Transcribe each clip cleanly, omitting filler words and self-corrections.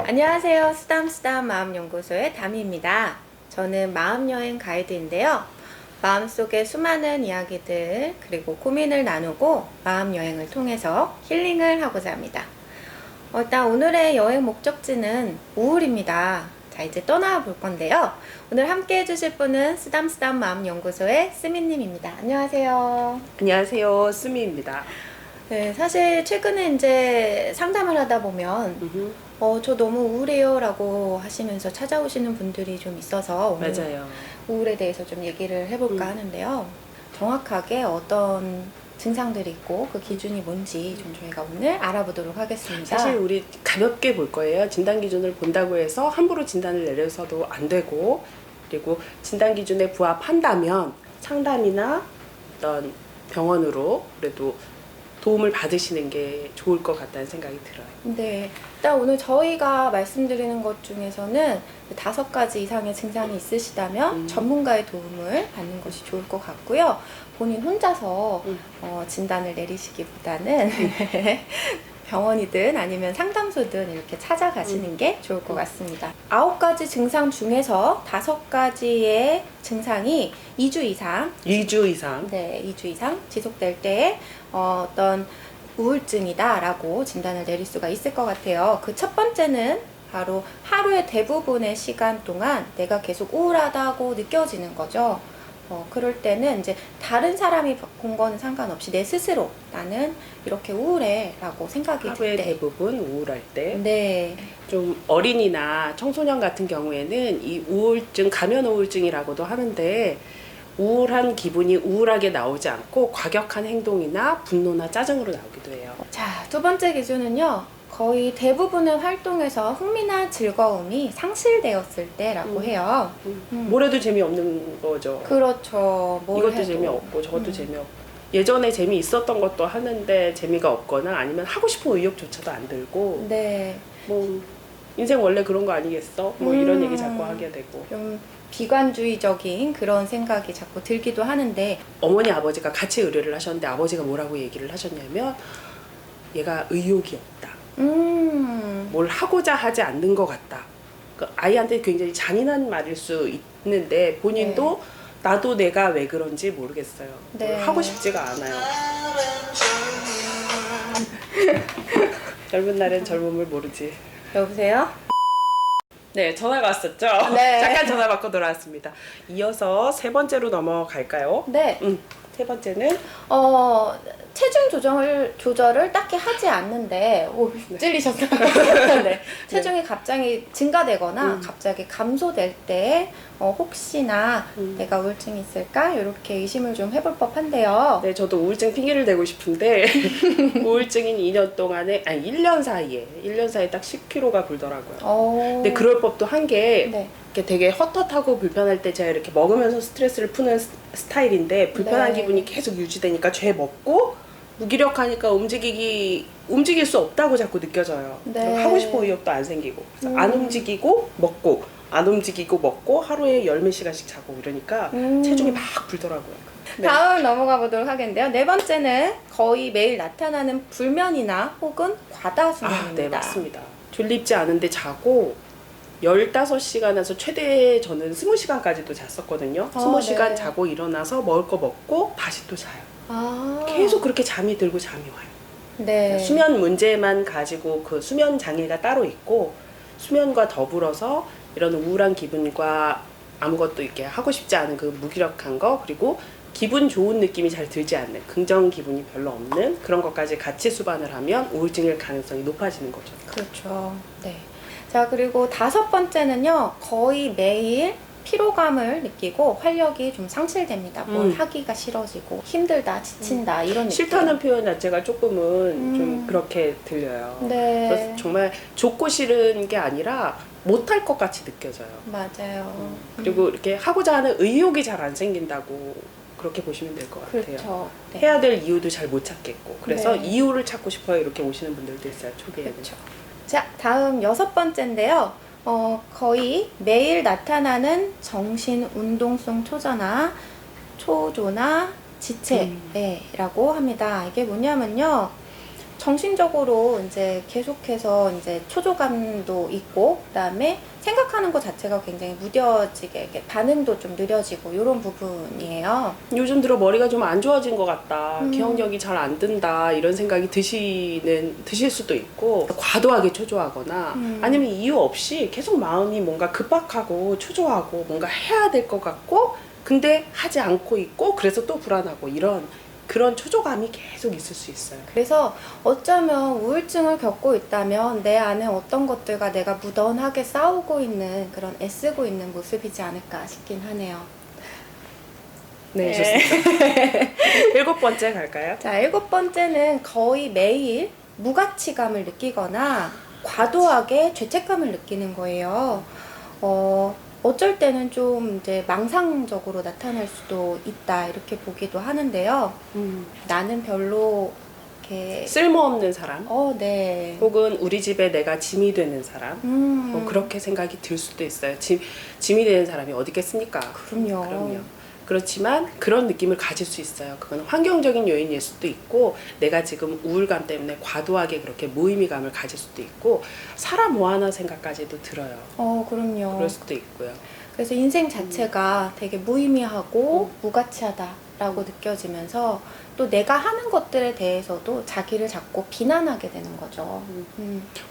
안녕하세요. 쓰담쓰담 마음연구소의 담이입니다. 저는 마음여행 가이드인데요. 마음속의 수많은 이야기들 그리고 고민을 나누고 마음여행을 통해서 힐링을 하고자 합니다. 일단 오늘의 여행 목적지는 우울입니다. 자, 이제 떠나볼 건데요. 오늘 함께 해주실 분은 쓰담쓰담 마음연구소의 스미님입니다. 안녕하세요. 안녕하세요, 스미입니다. 네, 사실 최근에 이제 상담을 하다 보면 저 너무 우울해요 라고 하시면서 찾아오시는 분들이 좀 있어서 오늘 맞아요. 우울에 대해서 좀 얘기를 해볼까 하는데요. 정확하게 어떤 증상들이 있고 그 기준이 뭔지 좀 저희가 오늘 알아보도록 하겠습니다. 사실 우리 가볍게 볼 거예요. 진단 기준을 본다고 해서 함부로 진단을 내려서도 안 되고, 그리고 진단 기준에 부합한다면 상담이나 어떤 병원으로 그래도 도움을 받으시는 게 좋을 것 같다는 생각이 들어요. 네, 일단 오늘 저희가 말씀드리는 것 중에서는 5가지 이상의 증상이 있으시다면 전문가의 도움을 받는 것이 좋을 것 같고요. 본인 혼자서 진단을 내리시기보다는 병원이든 아니면 상담소든 이렇게 찾아가시는 게 좋을 것 같습니다. 9가지 증상 중에서 5가지의 증상이 2주 이상 2주 이상. 네, 2주 이상 지속될 때에 어떤 우울증이다 라고 진단을 내릴 수가 있을 것 같아요. 그 첫 번째는 바로 하루의 대부분의 시간 동안 내가 계속 우울하다고 느껴지는 거죠. 그럴 때는 이제 다른 사람이 본 거는 상관없이 내 스스로 나는 이렇게 우울해 라고 생각이 들 하루의 때. 대부분 우울할 때. 네. 좀 어린이나 청소년 같은 경우에는 이 우울증, 가면 우울증이라고도 하는데, 우울한 기분이 우울하게 나오지 않고 과격한 행동이나 분노나 짜증으로 나오기도 해요. 자, 두 번째 기준은요. 거의 대부분의 활동에서 흥미나 즐거움이 상실되었을 때라고 해요. 뭘 해도 재미없는 거죠. 그렇죠. 뭘 이것도 해도. 재미없고 저것도 재미없고, 예전에 재미있었던 것도 하는데 재미가 없거나 아니면 하고 싶은 의욕조차도 안 들고, 네. 뭐 인생 원래 그런 거 아니겠어? 뭐 이런 얘기 자꾸 하게 되고. 좀 비관주의적인 그런 생각이 자꾸 들기도 하는데, 어머니 아버지가 같이 의뢰를 하셨는데 아버지가 뭐라고 얘기를 하셨냐면, 얘가 의욕이 없다, 뭘 하고자 하지 않는 것 같다. 그 아이한테 굉장히 잔인한 말일 수 있는데 본인도 나도 내가 왜 그런지 모르겠어요. 네. 뭘 하고 싶지가 않아요. 젊은 날엔 젊음을 모르지. 여보세요? 네, 전화가 왔었죠? 네. 잠깐 전화 받고 돌아왔습니다. 이어서 세 번째로 넘어갈까요? 네. 세 번째는 체중 조절을 딱히 하지 않는데, 찔리셨어요? 네. 체중이 갑자기 증가되거나 갑자기 감소될 때, 혹시나 내가 우울증이 있을까? 이렇게 의심을 좀 해볼 법한데요. 네, 저도 우울증 핑계를 대고 싶은데 우울증인 2년 동안에, 아니 1년 사이에 딱 10kg가 불더라고요. 근데 그럴 법도 한 게 네. 이렇게 되게 헛헛하고 불편할 때 제가 이렇게 먹으면서 스트레스를 푸는 스타일인데, 불편한 네. 기분이 계속 유지되니까 죄 먹고 무기력하니까 움직일 수 없다고 자꾸 느껴져요. 네. 하고 싶은 의욕도 안 생기고, 그래서 안 움직이고 먹고 안 움직이고 먹고 하루에 10몇 시간씩 자고 이러니까 체중이 막 불더라고요. 네. 다음 넘어가 보도록 하겠는데요. 네 번째는 거의 매일 나타나는 불면이나 혹은 과다수면입니다. 네, 맞습니다. 졸립지 않은데 자고 15시간에서 최대 저는 20시간까지도 잤었거든요. 20시간 네. 자고 일어나서 먹을 거 먹고 다시 또 자요. 아. 계속 그렇게 잠이 들고 잠이 와요. 네. 수면 문제만 가지고 그 수면 장애가 따로 있고, 수면과 더불어서 이런 우울한 기분과 아무것도 이렇게 하고 싶지 않은 그 무기력한 거, 그리고 기분 좋은 느낌이 잘 들지 않는, 긍정 기분이 별로 없는 그런 것까지 같이 수반을 하면 우울증일 가능성이 높아지는 거죠. 그렇죠. 네. 자, 그리고 5번째는요. 거의 매일 피로감을 느끼고 활력이 좀 상실됩니다. 뭘 하기가 싫어지고 힘들다, 지친다 이런 느낌. 싫다는 표현 자체가 조금은 좀 그렇게 들려요. 네. 그래서 정말 좋고 싫은 게 아니라 못할 것 같이 느껴져요. 맞아요. 그리고 이렇게 하고자 하는 의욕이 잘 안 생긴다고 그렇게 보시면 될 것 같아요. 그렇죠. 네. 해야 될 이유도 잘 못 찾겠고, 그래서 네. 이유를 찾고 싶어요 이렇게 오시는 분들도 있어요, 초기에는. 그렇죠. 자, 다음 6번째인데요. 거의 매일 나타나는 정신 운동성 초조나 지체라고 합니다. 이게 뭐냐면요. 정신적으로 이제 계속해서 이제 초조감도 있고, 그다음에 생각하는 것 자체가 굉장히 무뎌지게 이렇게 반응도 좀 느려지고 이런 부분이에요. 요즘 들어 머리가 좀 안 좋아진 것 같다. 음. 기억력이 잘 안 든다. 이런 생각이 드실 수도 있고, 과도하게 초조하거나 아니면 이유 없이 계속 마음이 뭔가 급박하고 초조하고 뭔가 해야 될 것 같고 근데 하지 않고 있고 그래서 또 불안하고 그런 초조감이 계속 있을 수 있어요. 그래서 어쩌면 우울증을 겪고 있다면 내 안에 어떤 것들과 내가 무던하게 싸우고 있는 그런 애쓰고 있는 모습이지 않을까 싶긴 하네요. 네, 좋습니다. 7번째 갈까요? 자, 7번째는 거의 매일 무가치감을 느끼거나 과도하게 죄책감을 느끼는 거예요. 어쩔 때는 좀 이제 망상적으로 나타날 수도 있다 이렇게 보기도 하는데요. 나는 별로 이렇게 쓸모없는 사람 네. 혹은 우리 집에 내가 짐이 되는 사람 뭐 그렇게 생각이 들 수도 있어요. 짐이 되는 사람이 어디 있겠습니까? 그럼요. 그렇지만 그런 느낌을 가질 수 있어요. 그건 환경적인 요인일 수도 있고 내가 지금 우울감 때문에 과도하게 그렇게 무의미감을 가질 수도 있고 살아 뭐하나 생각까지도 들어요. 그럼요. 그럴 수도 있고요. 그래서 인생 자체가 되게 무의미하고 무가치하다라고 느껴지면서 또 내가 하는 것들에 대해서도 자기를 자꾸 비난하게 되는 거죠.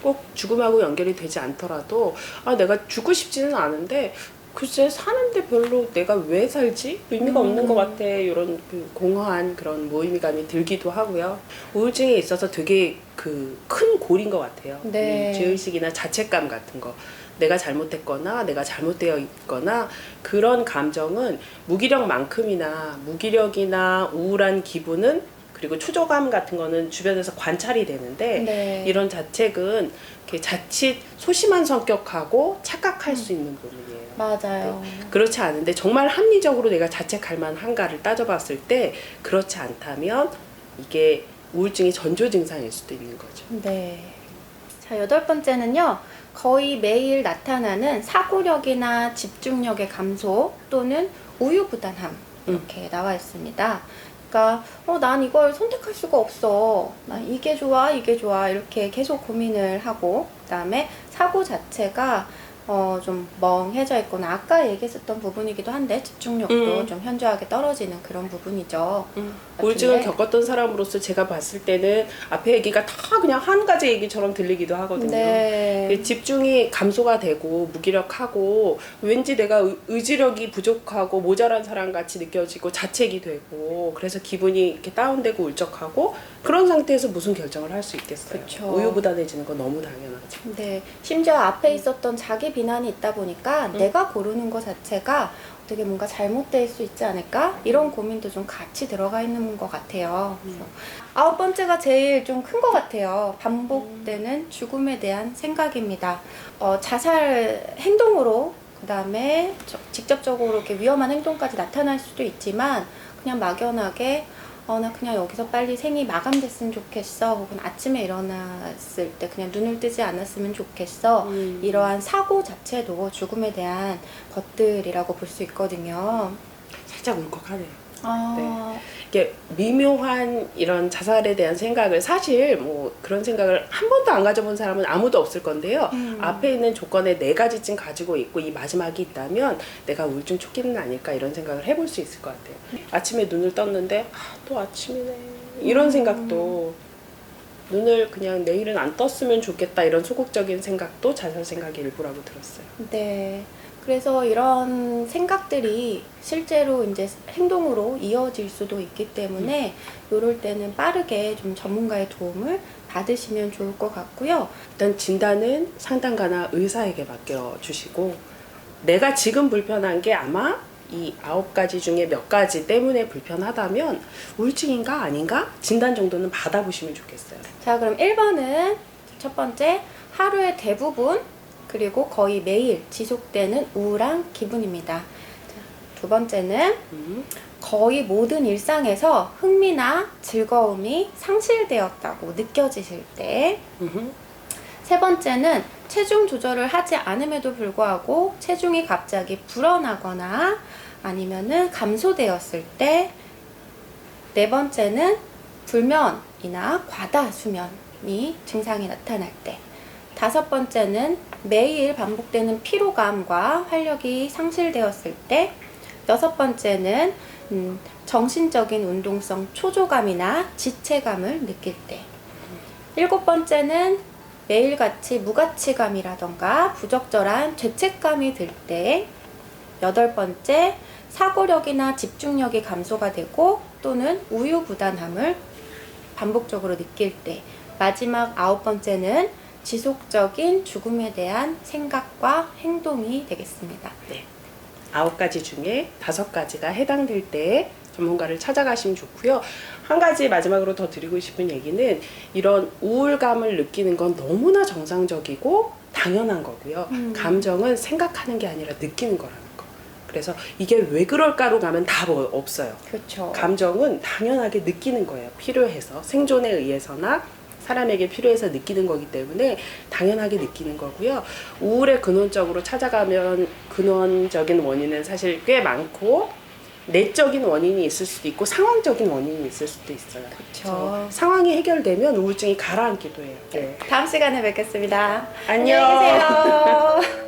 꼭 죽음하고 연결이 되지 않더라도 내가 죽고 싶지는 않은데 글쎄 사는데 별로 내가 왜 살지? 의미가 없는 것 같아. 이런 그 공허한 그런 무의미감이 들기도 하고요. 우울증에 있어서 되게 그 큰 골인 것 같아요. 네. 죄의식이나 자책감 같은 거. 내가 잘못했거나 내가 잘못되어 있거나 그런 감정은 무기력이나 우울한 기분은 그리고 초조감 같은 거는 주변에서 관찰이 되는데 네. 이런 자책은 이렇게 자칫 소심한 성격하고 착각할 수 있는 부분이에요. 맞아요. 그렇지 않은데 정말 합리적으로 내가 자책할 만한가를 따져봤을 때 그렇지 않다면 이게 우울증의 전조 증상일 수도 있는 거죠. 네. 자, 8번째는요. 거의 매일 나타나는 사고력이나 집중력의 감소 또는 우유부단함 이렇게 나와 있습니다. 그러니까 난 이걸 선택할 수가 없어. 난 이게 좋아 이렇게 계속 고민을 하고 그다음에 사고 자체가 좀 멍해져 있거나 아까 얘기했었던 부분이기도 한데 집중력도 좀 현저하게 떨어지는 그런 부분이죠. 우울증을 겪었던 사람으로서 제가 봤을 때는 앞에 얘기가 다 그냥 한 가지 얘기처럼 들리기도 하거든요. 네. 집중이 감소가 되고 무기력하고 왠지 내가 의지력이 부족하고 모자란 사람 같이 느껴지고 자책이 되고 그래서 기분이 이렇게 다운되고 울적하고 그런 상태에서 무슨 결정을 할 수 있겠어요. 그쵸. 우유부단해지는 건 너무 당연하죠. 네. 심지어 앞에 있었던 자기 비난이 있다 보니까 내가 고르는 것 자체가 되게 뭔가 잘못될 수 있지 않을까? 이런 고민도 좀 같이 들어가 있는 것 같아요. 그래서 9번째가 제일 좀 큰 것 같아요. 반복되는 죽음에 대한 생각입니다. 자살 행동으로 그다음에 직접적으로 이렇게 위험한 행동까지 나타날 수도 있지만 그냥 막연하게 나 그냥 여기서 빨리 생이 마감됐으면 좋겠어. 혹은 아침에 일어났을 때 그냥 눈을 뜨지 않았으면 좋겠어. 이러한 사고 자체도 죽음에 대한 것들이라고 볼 수 있거든요. 살짝 울컥하네요. 네. 이게 미묘한 이런 자살에 대한 생각을 사실 뭐 그런 생각을 한 번도 안 가져본 사람은 아무도 없을 건데요. 앞에 있는 조건에 4가지쯤 가지고 있고 이 마지막이 있다면 내가 우울증 초기는 아닐까 이런 생각을 해볼 수 있을 것 같아요. 아침에 눈을 떴는데 또 아침이네 이런 생각도 눈을 그냥 내일은 안 떴으면 좋겠다 이런 소극적인 생각도 자살 생각의 일부라고 들었어요. 네. 그래서 이런 생각들이 실제로 이제 행동으로 이어질 수도 있기 때문에 이럴 때는 빠르게 좀 전문가의 도움을 받으시면 좋을 것 같고요. 일단 진단은 상담가나 의사에게 맡겨주시고 내가 지금 불편한 게 아마 이 9가지 중에 몇 가지 때문에 불편하다면 우울증인가 아닌가 진단 정도는 받아보시면 좋겠어요. 자, 그럼 1번은 첫 번째 하루의 대부분 그리고 거의 매일 지속되는 우울한 기분입니다. 자, 두 번째는 거의 모든 일상에서 흥미나 즐거움이 상실되었다고 느껴지실 때. 세 번째는 체중 조절을 하지 않음에도 불구하고 체중이 갑자기 불어나거나 아니면은 감소되었을 때. 네 번째는 불면 수면이나 과다 수면이 증상이 나타날 때, 5번째는 매일 반복되는 피로감과 활력이 상실되었을 때, 6번째는 정신적인 운동성 초조감이나 지체감을 느낄 때, 7번째는 매일같이 무가치감이라던가 부적절한 죄책감이 들 때, 8번째 사고력이나 집중력이 감소가 되고 또는 우유부단함을 반복적으로 느낄 때, 마지막 9번째는 지속적인 죽음에 대한 생각과 행동이 되겠습니다. 네. 9가지 중에 5가지가 해당될 때 전문가를 찾아가시면 좋고요. 한 가지 마지막으로 더 드리고 싶은 얘기는, 이런 우울감을 느끼는 건 너무나 정상적이고 당연한 거고요. 감정은 생각하는 게 아니라 느끼는 거라는 거. 그래서 이게 왜 그럴까로 가면 답 없어요. 그렇죠. 감정은 당연하게 느끼는 거예요. 필요해서, 생존에 의해서나 사람에게 필요해서 느끼는 거기 때문에 당연하게 느끼는 거고요. 우울의 근원적으로 찾아가면 근원적인 원인은 사실 꽤 많고, 내적인 원인이 있을 수도 있고 상황적인 원인이 있을 수도 있어요. 그렇죠. 상황이 해결되면 우울증이 가라앉기도 해요. 네. 다음 시간에 뵙겠습니다. 안녕. 안녕히 계세요.